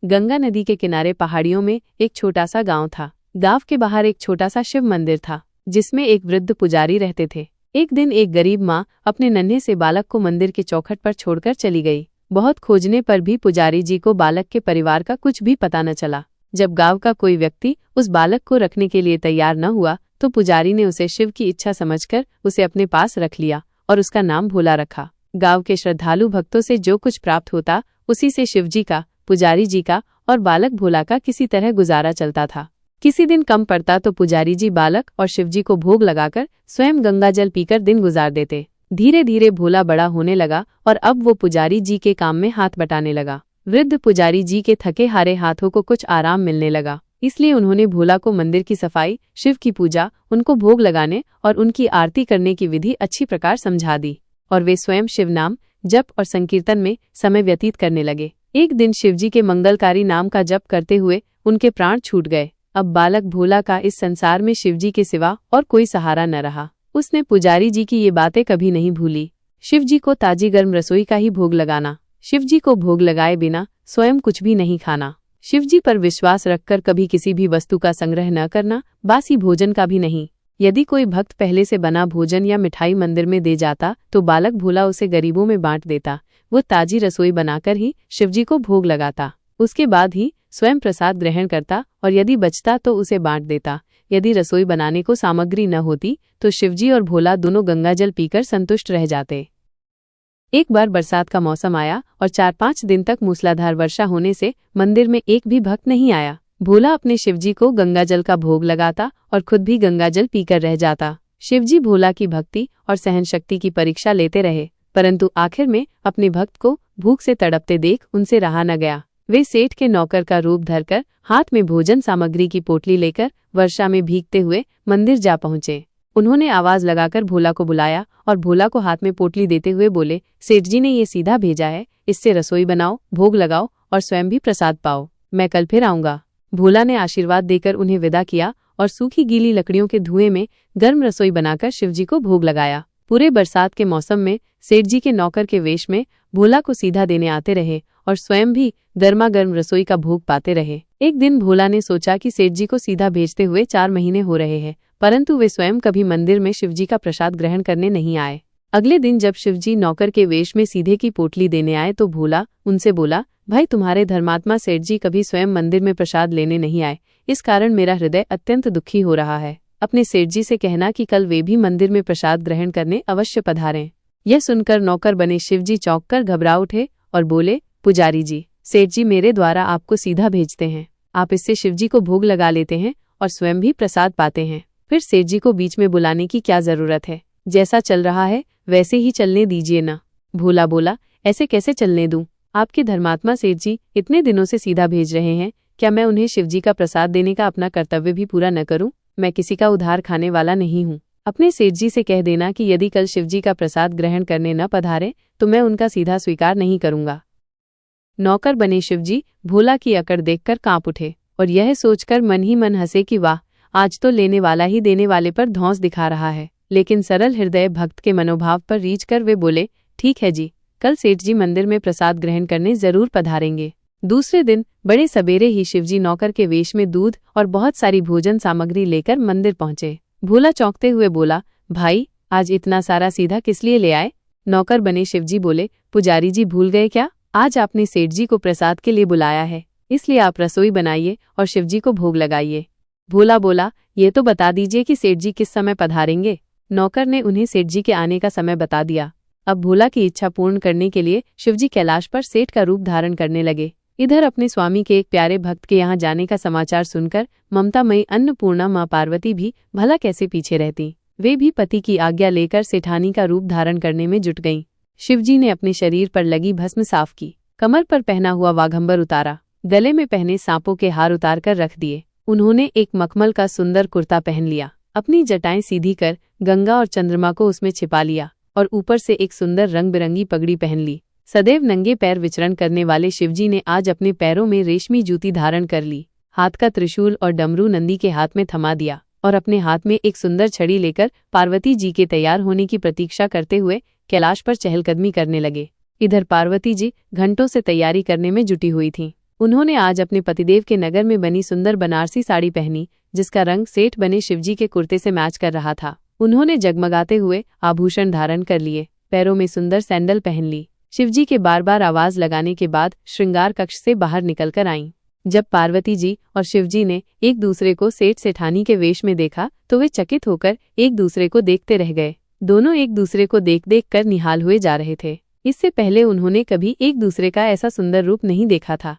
गंगा नदी के किनारे पहाड़ियों में एक छोटा सा गांव था। गांव के बाहर एक छोटा सा शिव मंदिर था जिसमें एक वृद्ध पुजारी रहते थे। एक दिन एक गरीब माँ अपने नन्हे से बालक को मंदिर के चौखट पर छोड़कर चली गई। बहुत खोजने पर भी पुजारी जी को बालक के परिवार का कुछ भी पता न चला। जब गांव का कोई व्यक्ति उस बालक को रखने के लिए तैयार न हुआ तो पुजारी ने उसे शिव की इच्छा समझकर उसे अपने पास रख लिया और उसका नाम भोला रखा। गांव के श्रद्धालु भक्तों से जो कुछ प्राप्त होता उसी से शिवजी का, पुजारी जी का और बालक भोला का किसी तरह गुजारा चलता था। किसी दिन कम पड़ता तो पुजारी जी बालक और शिवजी को भोग लगाकर स्वयं गंगा जल पीकर दिन गुजार देते। धीरे धीरे भोला बड़ा होने लगा और अब वो पुजारी जी के काम में हाथ बटाने लगा। वृद्ध पुजारी जी के थके हारे हाथों को कुछ आराम मिलने लगा, इसलिए उन्होंने भोला को मंदिर की सफाई, शिव की पूजा, उनको भोग लगाने और उनकी आरती करने की विधि अच्छी प्रकार समझा दी और वे स्वयं शिव नाम, जप और संकीर्तन में समय व्यतीत करने लगे। एक दिन शिवजी के मंगलकारी नाम का जप करते हुए उनके प्राण छूट गए। अब बालक भोला का इस संसार में शिवजी के सिवा और कोई सहारा न रहा। उसने पुजारी जी की ये बातें कभी नहीं भूली। शिवजी को ताजी गर्म रसोई का ही भोग लगाना, शिवजी को भोग लगाए बिना स्वयं कुछ भी नहीं खाना, शिवजी पर विश्वास रखकर कभी किसी भी वस्तु का संग्रह न करना, बासी भोजन का भी नहीं। यदि कोई भक्त पहले से बना भोजन या मिठाई मंदिर में दे जाता तो बालक भोला उसे गरीबों में बांट देता। वो ताजी रसोई बनाकर ही शिवजी को भोग लगाता, उसके बाद ही स्वयं प्रसाद ग्रहण करता और यदि बचता तो उसे बांट देता। यदि रसोई बनाने को सामग्री न होती तो शिवजी और भोला दोनों गंगाजल पीकर संतुष्ट रह जाते। एक बार बरसात का मौसम आया और 4-5 दिन तक मूसलाधार वर्षा होने से मंदिर में एक भी भक्त नहीं आया। भोला अपने शिवजी को गंगाजल का भोग लगाता और खुद भी गंगाजल पीकर रह जाता। शिवजी भोला की भक्ति और सहन शक्ति की परीक्षा लेते रहे, परंतु आखिर में अपने भक्त को भूख से तड़पते देख उनसे रहा न गया। वे सेठ के नौकर का रूप धरकर हाथ में भोजन सामग्री की पोटली लेकर वर्षा में भीगते हुए मंदिर जा पहुंचे। उन्होंने आवाज लगाकर भोला को बुलाया और भोला को हाथ में पोटली देते हुए बोले, सेठ जी ने ये सीधा भेजा है, इससे रसोई बनाओ, भोग लगाओ और स्वयं भी प्रसाद पाओ। मैं कल फिर आऊंगा। भोला ने आशीर्वाद देकर उन्हें विदा किया और सूखी गीली लकड़ियों के धुएं में गर्म रसोई बनाकर शिवजी को भोग लगाया। पूरे बरसात के मौसम में सेठ जी के नौकर के वेश में भोला को सीधा देने आते रहे और स्वयं भी गर्मा गर्म रसोई का भोग पाते रहे। एक दिन भोला ने सोचा कि सेठ जी को सीधा भेजते हुए 4 महीने हो रहे हैं, परंतु वे स्वयं कभी मंदिर में शिवजी का प्रसाद ग्रहण करने नहीं आए। अगले दिन जब शिवजी नौकर के वेश में सीधे की पोटली देने आए तो भोला उनसे बोला, भाई तुम्हारे धर्मात्मा सेठ जी कभी स्वयं मंदिर में प्रसाद लेने नहीं आए, इस कारण मेरा हृदय अत्यंत दुखी हो रहा है। अपने सेठ जी से कहना कि कल वे भी मंदिर में प्रसाद ग्रहण करने अवश्य पधारें। यह सुनकर नौकर बने शिवजी चौंक कर घबरा उठे और बोले, पुजारी जी, सेठ जी मेरे द्वारा आपको सीधा भेजते हैं, आप इससे शिवजी को भोग लगा लेते हैं और स्वयं भी प्रसाद पाते हैं। फिर सेठ जी को बीच में बुलाने की क्या जरूरत है, जैसा चल रहा है वैसे ही चलने दीजिए ना। भोला बोला, ऐसे कैसे चलने दूं? आपके धर्मात्मा सेठ जी इतने दिनों से सीधा भेज रहे हैं, क्या मैं उन्हें शिवजी का प्रसाद देने का अपना कर्तव्य भी पूरा न करूं? मैं किसी का उधार खाने वाला नहीं हूं। अपने सेठ जी से कह देना कि यदि कल शिवजी का प्रसाद ग्रहण करने न पधारे तो मैं उनका सीधा स्वीकार नहीं करूंगा। नौकर बने शिवजी भोला की अकड़ देखकर कांप उठे और यह सोचकर मन ही मन हंसे कि वाह, आज तो लेने वाला ही देने वाले पर धौंस दिखा रहा है। लेकिन सरल हृदय भक्त के मनोभाव पर रीझ कर वे बोले, ठीक है जी, कल सेठ जी मंदिर में प्रसाद ग्रहण करने जरूर पधारेंगे। दूसरे दिन बड़े सवेरे ही शिवजी नौकर के वेश में दूध और बहुत सारी भोजन सामग्री लेकर मंदिर पहुंचे। भोला चौंकते हुए बोला, भाई आज इतना सारा सीधा किस लिए ले आए? नौकर बने शिवजी बोले, पुजारी जी भूल गए क्या? आज आपने सेठ जी को प्रसाद के लिए बुलाया है, इसलिए आप रसोई बनाइए और शिवजी को भोग लगाइए। भोला बोला, ये तो बता दीजिए कि सेठ जी किस समय पधारेंगे। नौकर ने उन्हें सेठ जी के आने का समय बता दिया। अब भोला की इच्छा पूर्ण करने के लिए शिवजी कैलाश पर सेठ का रूप धारण करने लगे। इधर अपने स्वामी के एक प्यारे भक्त के यहाँ जाने का समाचार सुनकर ममतामयी अन्नपूर्णा माँ पार्वती भी भला कैसे पीछे रहती। वे भी पति की आज्ञा लेकर सेठानी का रूप धारण करने में जुट गईं। शिवजी ने अपने शरीर पर लगी भस्म साफ की, कमर पर पहना हुआ वाघंबर उतारा, गले में पहने सांपों के हार उतार कर रख दिए। उन्होंने एक मखमल का सुंदर कुर्ता पहन लिया, अपनी जटाएं सीधी कर गंगा और चंद्रमा को उसमें छिपा लिया और ऊपर से एक सुंदर रंग बिरंगी पगड़ी पहन ली। सदैव नंगे पैर विचरण करने वाले शिवजी ने आज अपने पैरों में रेशमी जूती धारण कर ली, हाथ का त्रिशूल और डमरू नंदी के हाथ में थमा दिया और अपने हाथ में एक सुंदर छड़ी लेकर पार्वती जी के तैयार होने की प्रतीक्षा करते हुए कैलाश पर चहलकदमी करने लगे। इधर पार्वती जी घंटों से तैयारी करने में जुटी हुई थीं। उन्होंने आज अपने पतिदेव के नगर में बनी सुंदर बनारसी साड़ी पहनी, जिसका रंग सेठ बने शिवजी के कुर्ते से मैच कर रहा था। उन्होंने जगमगाते हुए आभूषण धारण कर लिए, पैरों में सुंदर सैंडल पहन ली। शिवजी के बार बार आवाज लगाने के बाद श्रृंगार कक्ष से बाहर निकलकर आईं। जब पार्वती जी और शिवजी ने एक दूसरे को सेठ सेठानी के वेश में देखा तो वे चकित होकर एक दूसरे को देखते रह गए। दोनों एक दूसरे को देख देख कर निहाल हुए जा रहे थे। इससे पहले उन्होंने कभी एक दूसरे का ऐसा सुंदर रूप नहीं देखा था।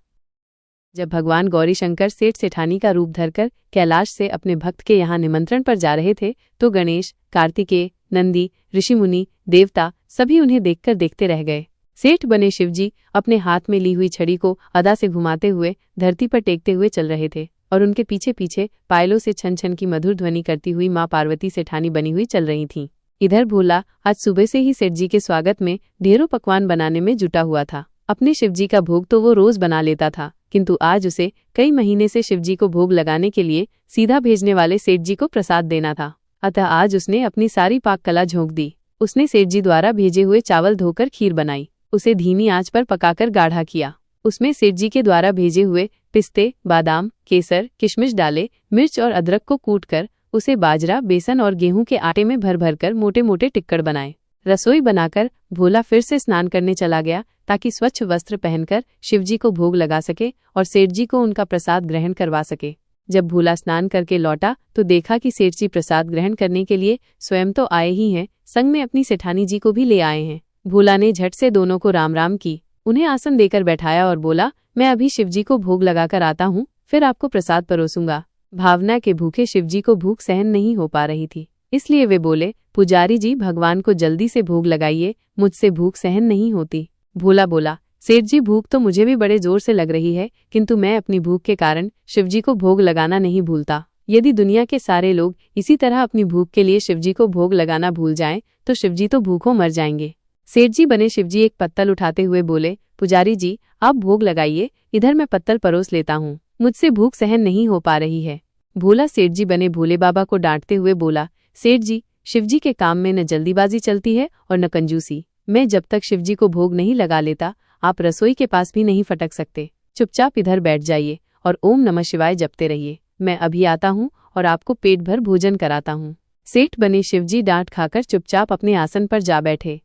जब भगवान गौरीशंकर सेठ सेठानी का रूप धरकर कैलाश से अपने भक्त के यहाँ निमंत्रण पर जा रहे थे तो गणेश, कार्तिकेय, नंदी, ऋषिमुनि, देवता सभी उन्हें देखकर देखते रह गए। सेठ बने शिवजी अपने हाथ में ली हुई छड़ी को अदा से घुमाते हुए धरती पर टेकते हुए चल रहे थे और उनके पीछे पीछे पायलों से छन छन की मधुर ध्वनि करती हुई माँ पार्वती सेठानी बनी हुई चल रही थीं। इधर भोला आज सुबह से ही सेठ जी के स्वागत में ढेरों पकवान बनाने में जुटा हुआ था। अपने शिवजी का भोग तो वो रोज बना लेता था, किंतु आज उसे कई महीने से शिवजी को भोग लगाने के लिए सीधा भेजने वाले सेठ जी को प्रसाद देना था। अतः आज उसने अपनी सारी पाक कला झोंक दी। उसने सेठ जी द्वारा भेजे हुए चावल धोकर खीर बनाई, उसे धीमी आंच पर पकाकर गाढ़ा किया। उसमें सेठ जी के द्वारा भेजे हुए पिस्ते, बादाम, केसर, किशमिश डाले, मिर्च और अदरक को कूटकर उसे बाजरा, बेसन और गेहूं के आटे में भर भर कर मोटे मोटे टिक्कड़ बनाए। रसोई बनाकर भोला फिर से स्नान करने चला गया ताकि स्वच्छ वस्त्र पहनकर शिवजी को भोग लगा सके और सेठ जी को उनका प्रसाद ग्रहण करवा सके। जब भोला स्नान करके लौटा तो देखा कि सेठ जी प्रसाद ग्रहण करने के लिए स्वयं तो आए ही हैं, संग में अपनी सेठानी जी को भी ले आए हैं। भोला ने झट से दोनों को राम राम की, उन्हें आसन देकर बैठाया और बोला, मैं अभी शिवजी को भोग लगाकर आता हूँ, फिर आपको प्रसाद परोसूंगा। भावना के भूखे शिवजी को भूख सहन नहीं हो पा रही थी, इसलिए वे बोले, पुजारी जी भगवान को जल्दी से भोग लगाइए, मुझसे भूख सहन नहीं होती। भोला बोला, सेठ जी भूख तो मुझे भी बड़े जोर से लग रही है, किंतु मैं अपनी भूख के कारण शिवजी को भोग लगाना नहीं भूलता। यदि दुनिया के सारे लोग इसी तरह अपनी भूख के लिए शिवजी को भोग लगाना भूल जाएं, तो शिवजी तो भूखों मर जाएंगे। सेठ जी बने शिवजी एक पत्तल उठाते हुए बोले, पुजारी जी आप भोग लगाइए, इधर मैं पत्तल परोस लेता हूँ, मुझसे भूख सहन नहीं हो पा रही है। भोला सेठ जी बने भोले बाबा को डांटते हुए बोला, सेठ जी शिवजी के काम में न जल्दीबाजी चलती है और न कंजूसी। मैं जब तक शिवजी को भोग नहीं लगा लेता आप रसोई के पास भी नहीं फटक सकते। चुपचाप इधर बैठ जाइए और ओम नमः शिवाय जपते रहिए। मैं अभी आता हूँ और आपको पेट भर भोजन कराता हूँ। सेठ बने शिवजी डांट खाकर चुपचाप अपने आसन पर जा बैठे।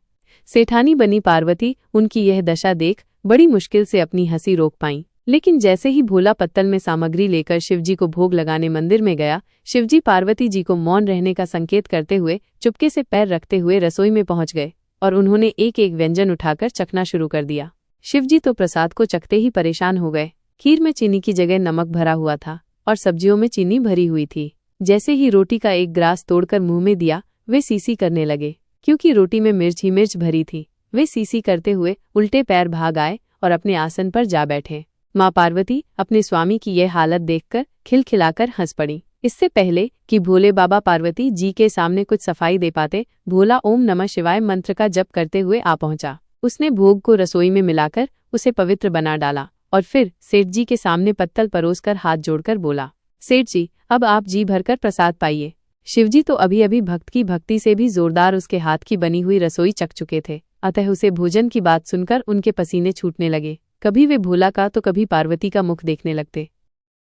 सेठानी बनी पार्वती उनकी यह दशा देख बड़ी मुश्किल से अपनी हंसी रोक पाई, लेकिन जैसे ही भोला पत्तल में सामग्री लेकर शिवजी को भोग लगाने मंदिर में गया, शिवजी पार्वती जी को मौन रहने का संकेत करते हुए चुपके से पैर रखते हुए रसोई में पहुंच गए और उन्होंने एक एक व्यंजन उठाकर चखना शुरू कर दिया। शिवजी तो प्रसाद को चखते ही परेशान हो गए। खीर में चीनी की जगह नमक भरा हुआ था और सब्जियों में चीनी भरी हुई थी। जैसे ही रोटी का एक ग्रास तोड़कर मुंह में दिया, वे सीसी करने लगे, क्योंकि रोटी में मिर्च ही मिर्च भरी थी। वे सीसी करते हुए उल्टे पैर भाग आए और अपने आसन पर जा बैठे। माँ पार्वती अपने स्वामी की यह हालत देखकर खिलखिलाकर हंस पड़ी। इससे पहले कि भोले बाबा पार्वती जी के सामने कुछ सफाई दे पाते, भोला ओम नमः शिवाय मंत्र का जप करते हुए आ पहुंचा। उसने भोग को रसोई में मिलाकर उसे पवित्र बना डाला और फिर सेठ जी के सामने पत्तल परोसकर हाथ जोड़कर बोला, सेठ जी अब आप जी भरकर प्रसाद पाइए। शिवजी तो अभी अभी भक्त की भक्ति से भी जोरदार उसके हाथ की बनी हुई रसोई चख चुके थे, अतः उसे भोजन की बात सुनकर उनके पसीने छूटने लगे। कभी वे भोला का तो कभी पार्वती का मुख देखने लगते।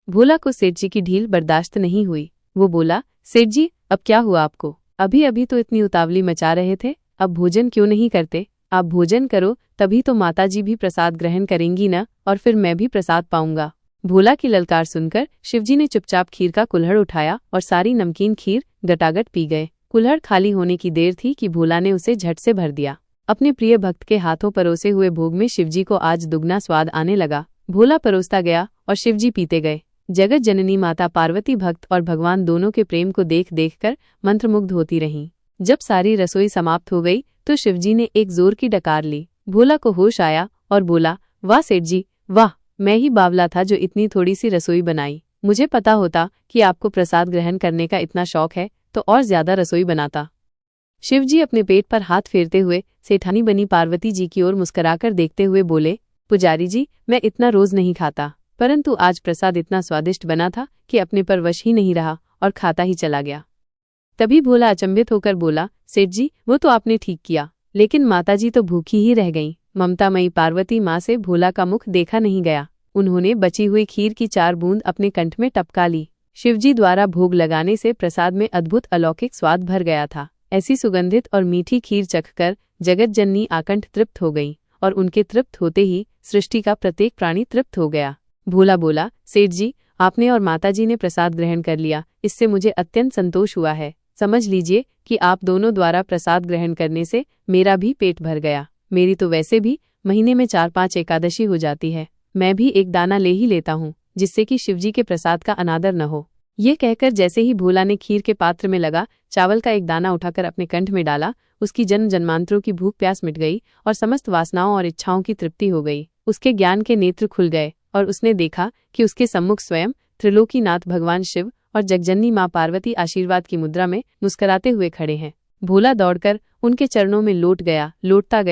भोला को सेठ जी की ढील बर्दाश्त नहीं हुई। वो बोला, सेठ जी अब क्या हुआ आपको? अभी अभी तो इतनी उतावली मचा रहे थे, अब भोजन क्यों नहीं करते? आप भोजन करो, तभी तो माताजी भी प्रसाद ग्रहण करेंगी न, और फिर मैं भी प्रसाद पाऊंगा। भोला की ललकार सुनकर शिवजी ने चुपचाप खीर का कुल्हड़ उठाया और सारी नमकीन खीर गटागट पी गए। कुल्हड़ खाली होने की देर थी कि भोला ने उसे झट से भर दिया। अपने प्रिय भक्त के हाथों परोसे हुए भोग में शिवजी को आज दुगना स्वाद आने लगा। भोला परोसता गया और शिवजी पीते गए। जगत जननी माता पार्वती भक्त और भगवान दोनों के प्रेम को देख देखकर मंत्रमुग्ध होती रहीं। जब सारी रसोई समाप्त हो गई तो शिवजी ने एक जोर की डकार ली। भोला को होश आया और बोला, वाह सेठ जी वाह, मैं ही बावला था जो इतनी थोड़ी सी रसोई बनाई। मुझे पता होता कि आपको प्रसाद ग्रहण करने का इतना शौक है तो और ज्यादा रसोई बनाता। शिवजी अपने पेट पर हाथ फेरते हुए सेठानी बनी पार्वती जी की ओर मुस्कुराकर देखते हुए बोले, पुजारी जी मैं इतना रोज नहीं खाता, परंतु आज प्रसाद इतना स्वादिष्ट बना था कि अपने पर वश ही नहीं रहा और खाता ही चला गया। तभी भोला अचंभित होकर बोला, सेठ जी वो तो आपने ठीक किया, लेकिन माताजी तो भूखी ही रह गईं। ममतामयी पार्वती माँ से भोला का मुख देखा नहीं गया। उन्होंने बची हुई खीर की 4 बूंद अपने कंठ में टपका ली। शिवजी द्वारा भोग लगाने से प्रसाद में अद्भुत अलौकिक स्वाद भर गया था। ऐसी सुगंधित और मीठी खीर चखकर जगत जननी आकंठ तृप्त हो गई और उनके तृप्त होते ही सृष्टि का प्रत्येक प्राणी तृप्त हो गया। भोला बोला, सेठ जी, आपने और माताजी ने प्रसाद ग्रहण कर लिया, इससे मुझे अत्यंत संतोष हुआ है। समझ लीजिए कि आप दोनों द्वारा प्रसाद ग्रहण करने से मेरा भी पेट भर गया। मेरी तो वैसे भी महीने में 4-5 एकादशी हो जाती है। मैं भी एक दाना ले ही लेता हूँ, जिससे कि शिवजी के प्रसाद का अनादर न हो। ये कहकर जैसे ही भोला ने खीर के पात्र में लगा चावल का एक दाना उठाकर अपने कंठ में डाला, उसकी जन्म जन्मांतरों की भूख प्यास मिट गई और समस्त वासनाओं और इच्छाओं की तृप्ति हो गई। उसके ज्ञान के नेत्र खुल गए और उसने देखा कि उसके सम्मुख स्वयं त्रिलोकीनाथ भगवान शिव और जगजननी माँ पार्वती आशीर्वाद की मुद्रा में मुस्कुराते हुए खड़े हैं। भोला दौड़कर उनके चरणों में लौटता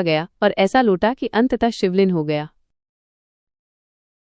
गया और ऐसा लौटा कि अंततः शिवलीन हो गया।